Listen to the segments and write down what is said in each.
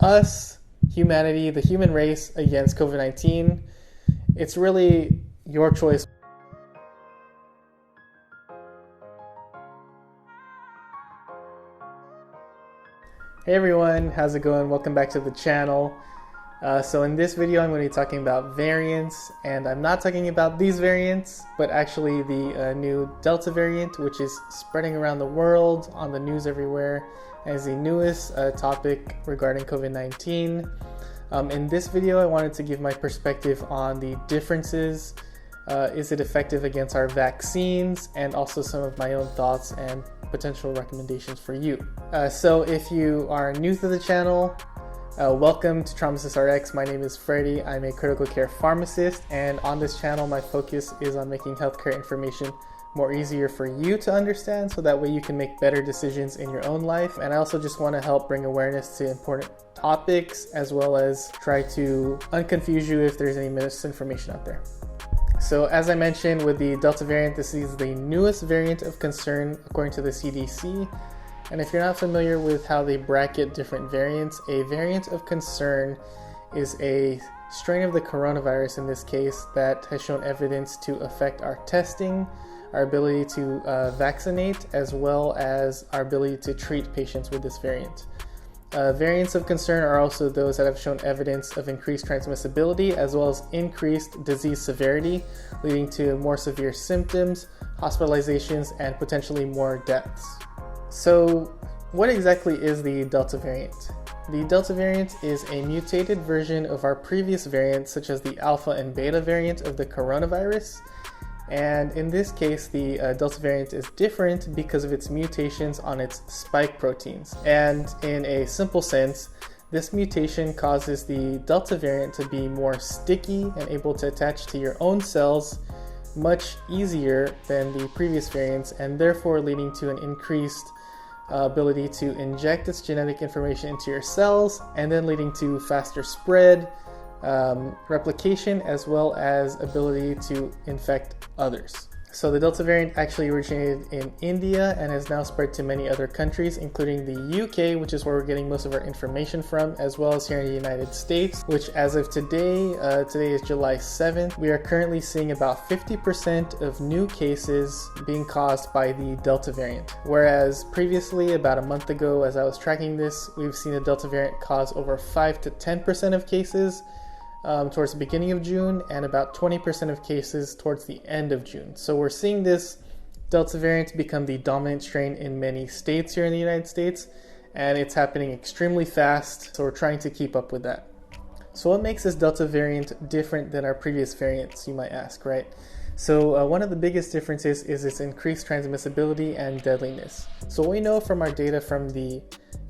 us, humanity, the human race against COVID-19. It's really your choice. Hey everyone, how's it going? Welcome back to the channel. So in this video I'm going to be talking about variants, and I'm not talking about these variants, but actually the new Delta variant, which is spreading around the world, on the news everywhere, and is the newest topic regarding COVID-19. In this video I wanted to give my perspective on the differences. Is it effective against our vaccines, and also some of my own thoughts and potential recommendations for you. So if you are new to the channel, welcome to Transmissibility. My name is Freddie. I'm a critical care pharmacist, and on this channel my focus is on making healthcare information more easier for you to understand, so that way you can make better decisions in your own life. And I also just want to help bring awareness to important topics, as well as try to unconfuse you if there's any misinformation out there. So as I mentioned, with the Delta variant, this is the newest variant of concern according to the CDC. And if you're not familiar with how they bracket different variants, a variant of concern is a strain of the coronavirus, in this case, that has shown evidence to affect our testing, our ability to vaccinate, as well as our ability to treat patients with this variant. Variants of concern are also those that have shown evidence of increased transmissibility, as well as increased disease severity, leading to more severe symptoms, hospitalizations, and potentially more deaths. So what exactly is the Delta variant? The Delta variant is a mutated version of our previous variants, such as the Alpha and Beta variant of the coronavirus. And in this case, the Delta variant is different because of its mutations on its spike proteins. And in a simple sense, this mutation causes the Delta variant to be more sticky and able to attach to your own cells much easier than the previous variants, and therefore leading to an increased ability to inject its genetic information into your cells, and then leading to faster spread, replication, as well as ability to infect others. So the Delta variant actually originated in India and has now spread to many other countries, including the UK, which is where we're getting most of our information from, as well as here in the United States, which as of today, today is July 7th, we are currently seeing about 50% of new cases being caused by the Delta variant. Whereas previously, about a month ago, as I was tracking this, we've seen the Delta variant cause over 5 to 10% of cases towards the beginning of June, and about 20% of cases towards the end of June. So we're seeing this Delta variant become the dominant strain in many states here in the United States, and it's happening extremely fast, so we're trying to keep up with that. So what makes this Delta variant different than our previous variants, you might ask, right? So one of the biggest differences is its increased transmissibility and deadliness. So what we know from our data from the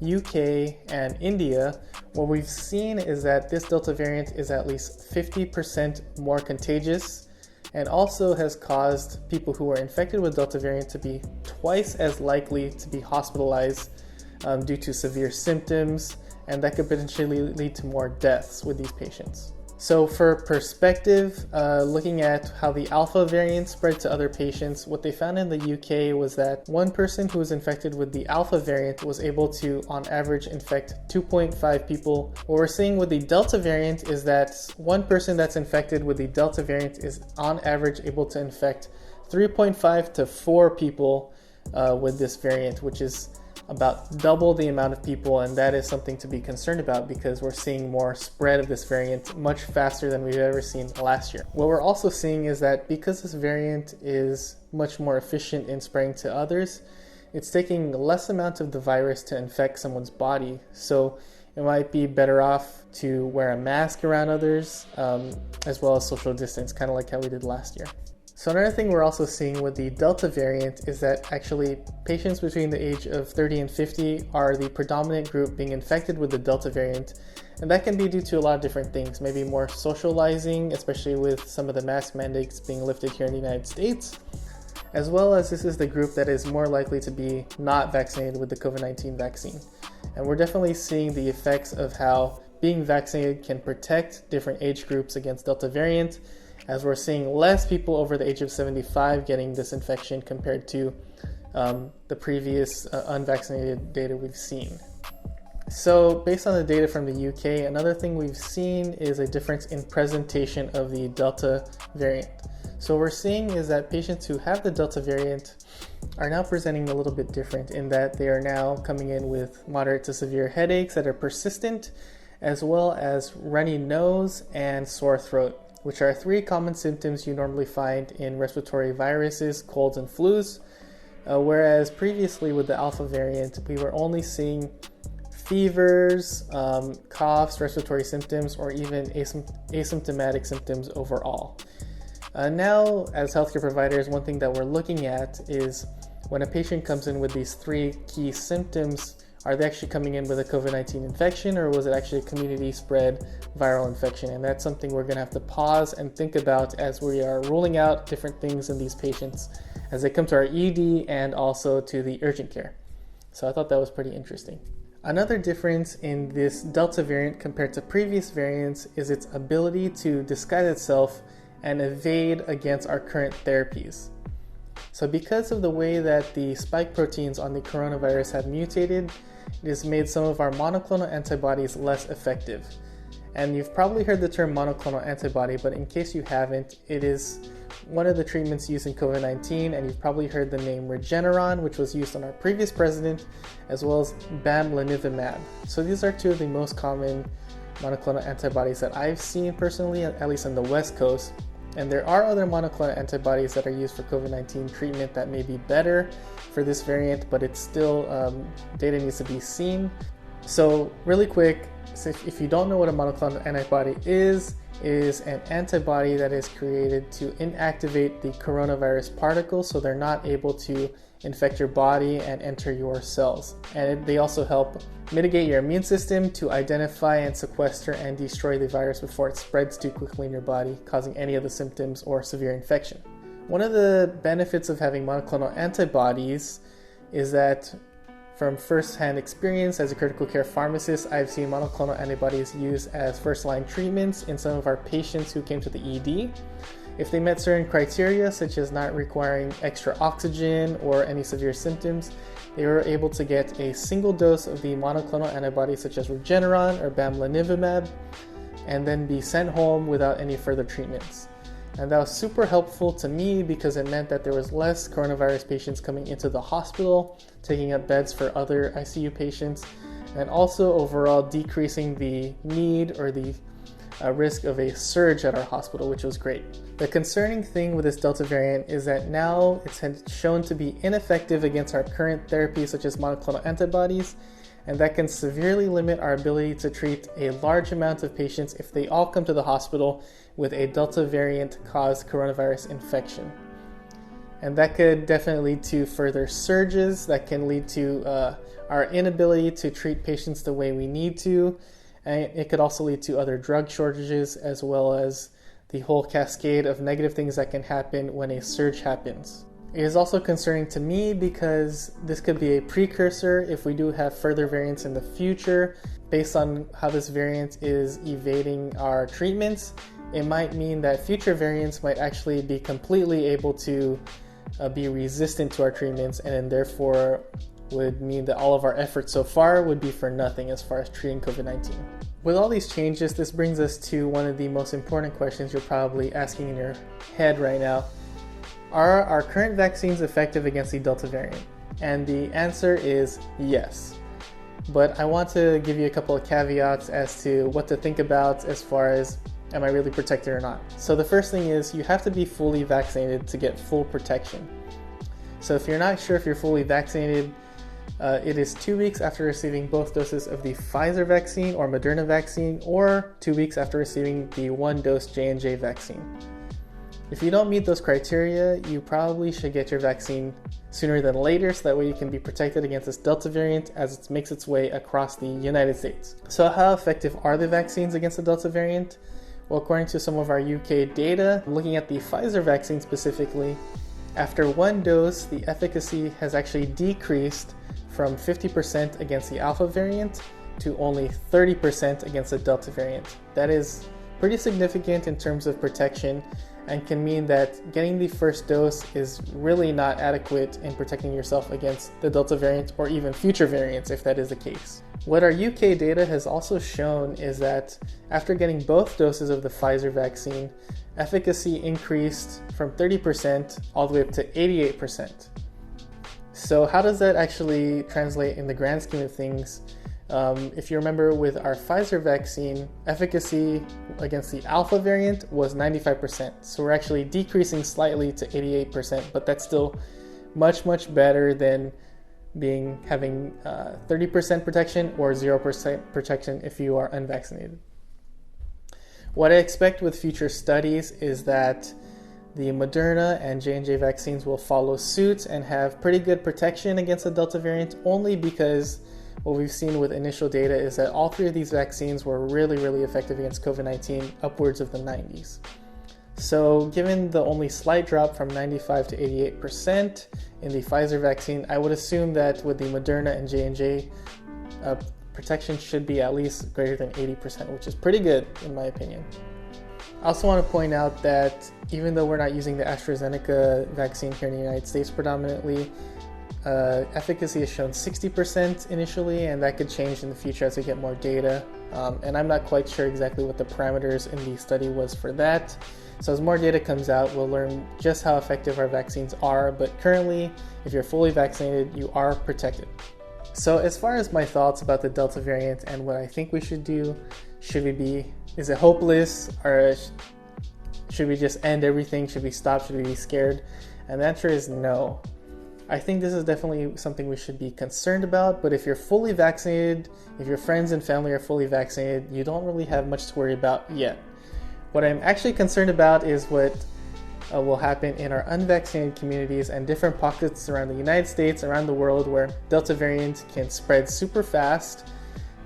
UK and India, what we've seen is that this Delta variant is at least 50% more contagious, and also has caused people who are infected with Delta variant to be twice as likely to be hospitalized due to severe symptoms, and that could potentially lead to more deaths with these patients. So for perspective, looking at how the Alpha variant spread to other patients, what they found in the UK was that one person who was infected with the Alpha variant was able to, on average, infect 2.5 people. What we're seeing with the Delta variant is that one person that's infected with the Delta variant is, on average, able to infect 3.5 to 4 people with this variant, which is about double the amount of people, and that is something to be concerned about because we're seeing more spread of this variant much faster than we've ever seen last year. What we're also seeing is that because this variant is much more efficient in spreading to others, it's taking less amount of the virus to infect someone's body. So it might be better off to wear a mask around others, as well as social distance, kind of like how we did last year. So another thing we're also seeing with the Delta variant is that actually patients between the age of 30 and 50 are the predominant group being infected with the Delta variant. And that can be due to a lot of different things, maybe more socializing, especially with some of the mask mandates being lifted here in the United States, as well as this is the group that is more likely to be not vaccinated with the COVID-19 vaccine. And we're definitely seeing the effects of how being vaccinated can protect different age groups against Delta variant, as we're seeing less people over the age of 75 getting this infection compared to the previous unvaccinated data we've seen. So based on the data from the UK, another thing we've seen is a difference in presentation of the Delta variant. So what we're seeing is that patients who have the Delta variant are now presenting a little bit different in that they are now coming in with moderate to severe headaches that are persistent, as well as runny nose and sore throat, which are 3 common symptoms you normally find in respiratory viruses, colds, and flus. Whereas previously with the Alpha variant, we were only seeing fevers, coughs, respiratory symptoms, or even asymptomatic symptoms overall. Now, as healthcare providers, one thing that we're looking at is when a patient comes in with these 3 key symptoms, are they actually coming in with a COVID-19 infection, or was it actually a community spread viral infection? And that's something we're going to have to pause and think about as we are ruling out different things in these patients as they come to our ED and also to the urgent care. So I thought that was pretty interesting. Another difference in this Delta variant compared to previous variants is its ability to disguise itself and evade against our current therapies. So because of the way that the spike proteins on the coronavirus have mutated, it has made some of our monoclonal antibodies less effective. And you've probably heard the term monoclonal antibody, but in case you haven't, it is one of the treatments used in COVID-19, and you've probably heard the name Regeneron, which was used on our previous president, as well as bamlanivimab. So these are 2 of the most common monoclonal antibodies that I've seen personally, at least on the West Coast. And there are other monoclonal antibodies that are used for COVID-19 treatment that may be better for this variant, but it's still, data needs to be seen. So really quick, if you don't know what a monoclonal antibody is an antibody that is created to inactivate the coronavirus particles so they're not able to infect your body and enter your cells. And they also help mitigate your immune system to identify and sequester and destroy the virus before it spreads too quickly in your body, causing any of the symptoms or severe infection. One of the benefits of having monoclonal antibodies is that from first-hand experience as a critical care pharmacist, I've seen monoclonal antibodies used as first-line treatments in some of our patients who came to the ED. If they met certain criteria, such as not requiring extra oxygen or any severe symptoms, they were able to get a single dose of the monoclonal antibody, such as Regeneron or bamlanivimab, and then be sent home without any further treatments. And that was super helpful to me because it meant that there was less coronavirus patients coming into the hospital, taking up beds for other ICU patients, and also overall decreasing the need or the risk of a surge at our hospital, which was great. The concerning thing with this Delta variant is that now it's shown to be ineffective against our current therapies such as monoclonal antibodies, and that can severely limit our ability to treat a large amount of patients if they all come to the hospital with a Delta variant caused coronavirus infection. And that could definitely lead to further surges that can lead to our inability to treat patients the way we need to. And it could also lead to other drug shortages as well as the whole cascade of negative things that can happen when a surge happens. It is also concerning to me because this could be a precursor if we do have further variants in the future. Based on how this variant is evading our treatments, it might mean that future variants might actually be completely able to be resistant to our treatments, and therefore would mean that all of our efforts so far would be for nothing as far as treating COVID-19. With all these changes, this brings us to one of the most important questions you're probably asking in your head right now. Are our current vaccines effective against the Delta variant? And the answer is yes. But I want to give you a couple of caveats as to what to think about as far as am I really protected or not. So the first thing is you have to be fully vaccinated to get full protection. So if you're not sure if you're fully vaccinated, it is 2 weeks after receiving both doses of the Pfizer vaccine or Moderna vaccine, or 2 weeks after receiving the 1-dose J&J vaccine. If you don't meet those criteria, you probably should get your vaccine sooner than later so that way you can be protected against this Delta variant as it makes its way across the United States. So how effective are the vaccines against the Delta variant? Well, according to some of our UK data, looking at the Pfizer vaccine specifically, after 1 dose, the efficacy has actually decreased from 50% against the Alpha variant to only 30% against the Delta variant. That is pretty significant in terms of protection and can mean that getting the first dose is really not adequate in protecting yourself against the Delta variant or even future variants if that is the case. What our UK data has also shown is that after getting both doses of the Pfizer vaccine, efficacy increased from 30% all the way up to 88%. So how does that actually translate in the grand scheme of things? If you remember, with our Pfizer vaccine, efficacy against the Alpha variant was 95%. So we're actually decreasing slightly to 88%, but that's still much, much better than having 30% protection or 0% protection if you are unvaccinated. What I expect with future studies is that the Moderna and J&J vaccines will follow suit and have pretty good protection against the Delta variant, only because what we've seen with initial data is that all three of these vaccines were really, really effective against COVID-19, upwards of the 90s. So given the only slight drop from 95 to 88% in the Pfizer vaccine, I would assume that with the Moderna and J&J, protection should be at least greater than 80%, which is pretty good in my opinion. I also want to point out that even though we're not using the AstraZeneca vaccine here in the United States predominantly, efficacy has shown 60% initially, and that could change in the future as we get more data. And I'm not quite sure exactly what the parameters in the study was for that. So as more data comes out, we'll learn just how effective our vaccines are. But currently, if you're fully vaccinated, you are protected. So as far as my thoughts about the Delta variant and what I think we should do, is it hopeless, or should we just end everything? Should we stop? Should we be scared? And the answer is no. I think this is definitely something we should be concerned about, but if you're fully vaccinated, if your friends and family are fully vaccinated, you don't really have much to worry about yet. What I'm actually concerned about is what will happen in our unvaccinated communities and different pockets around the United States, around the world, where Delta variant can spread super fast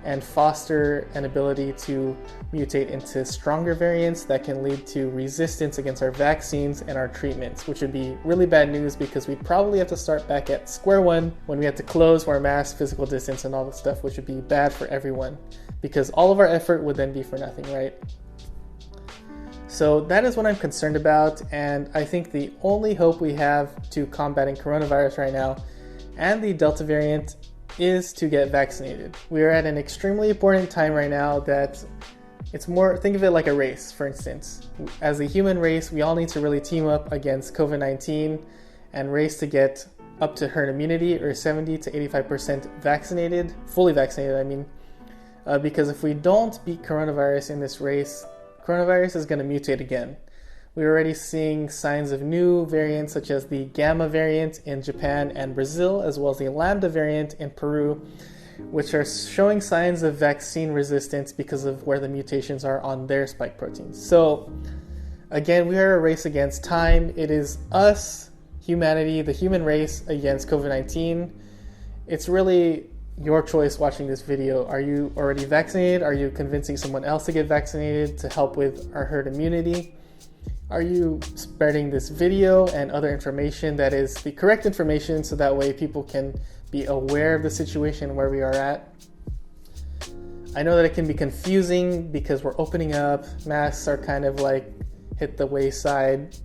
and foster an ability to mutate into stronger variants that can lead to resistance against our vaccines and our treatments, which would be really bad news because we'd probably have to start back at square one when we have to close, wear masks, physical distance, and all that stuff, which would be bad for everyone because all of our effort would then be for nothing, right? So that is what I'm concerned about, and I think the only hope we have to combating coronavirus right now and the Delta variant is to get vaccinated. We are at an extremely important time right now that it's more, think of it like a race, for instance. As a human race, we all need to really team up against COVID-19 and race to get up to herd immunity, or 70 to 85% vaccinated, fully vaccinated, I mean, because if we don't beat coronavirus in this race, coronavirus is going to mutate again. We're already seeing signs of new variants such as the Gamma variant in Japan and Brazil, as well as the Lambda variant in Peru, which are showing signs of vaccine resistance because of where the mutations are on their spike proteins. So again, we are a race against time. It is us, humanity, the human race, against COVID-19. It's really your choice watching this video. Are you already vaccinated? Are you convincing someone else to get vaccinated to help with our herd immunity? Are you spreading this video and other information that is the correct information so that way people can be aware of the situation where we are at? I know that it can be confusing because we're opening up, masks are kind of like hit the wayside.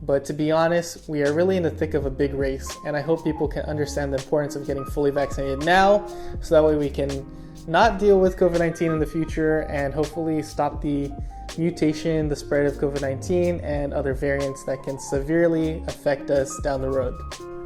But to be honest, we are really in the thick of a big race, and I hope people can understand the importance of getting fully vaccinated now so that way we can not deal with COVID-19 in the future and hopefully stop the mutation, the spread of COVID-19 and other variants that can severely affect us down the road.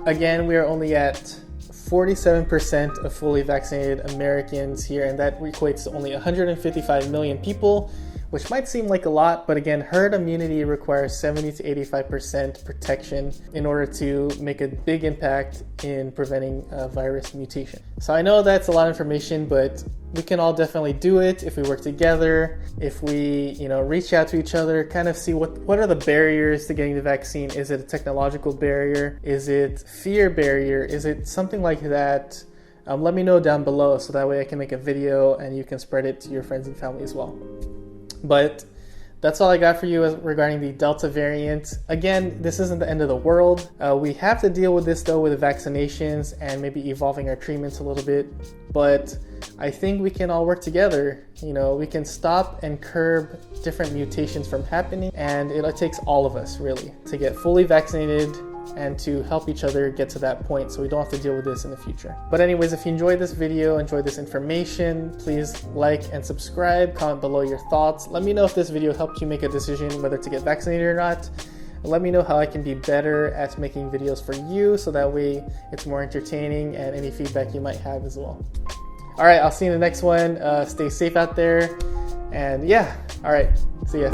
Again, we are only at 47% of fully vaccinated Americans here, and that equates to only 155 million people, which might seem like a lot, but again, herd immunity requires 70 to 85% protection in order to make a big impact in preventing virus mutation. So I know that's a lot of information, but we can all definitely do it if we work together, if we, reach out to each other, kind of see what are the barriers to getting the vaccine. Is it a technological barrier? Is it fear barrier? Is it something like that? Let me know down below so that way I can make a video and you can spread it to your friends and family as well. But that's all I got for you regarding the Delta variant. Again, this isn't the end of the world. We have to deal with this though with the vaccinations and maybe evolving our treatments a little bit. But I think we can all work together. We can stop and curb different mutations from happening, and it takes all of us really to get fully vaccinated and to help each other get to that point so we don't have to deal with this in the future. But anyways, if you enjoyed this video, enjoyed this information, please like and subscribe, comment below your thoughts. Let me know if this video helped you make a decision whether to get vaccinated or not. Let me know how I can be better at making videos for you so that way it's more entertaining, and any feedback you might have as well. All right, I'll see you in the next one. Stay safe out there. And yeah, all right, see ya.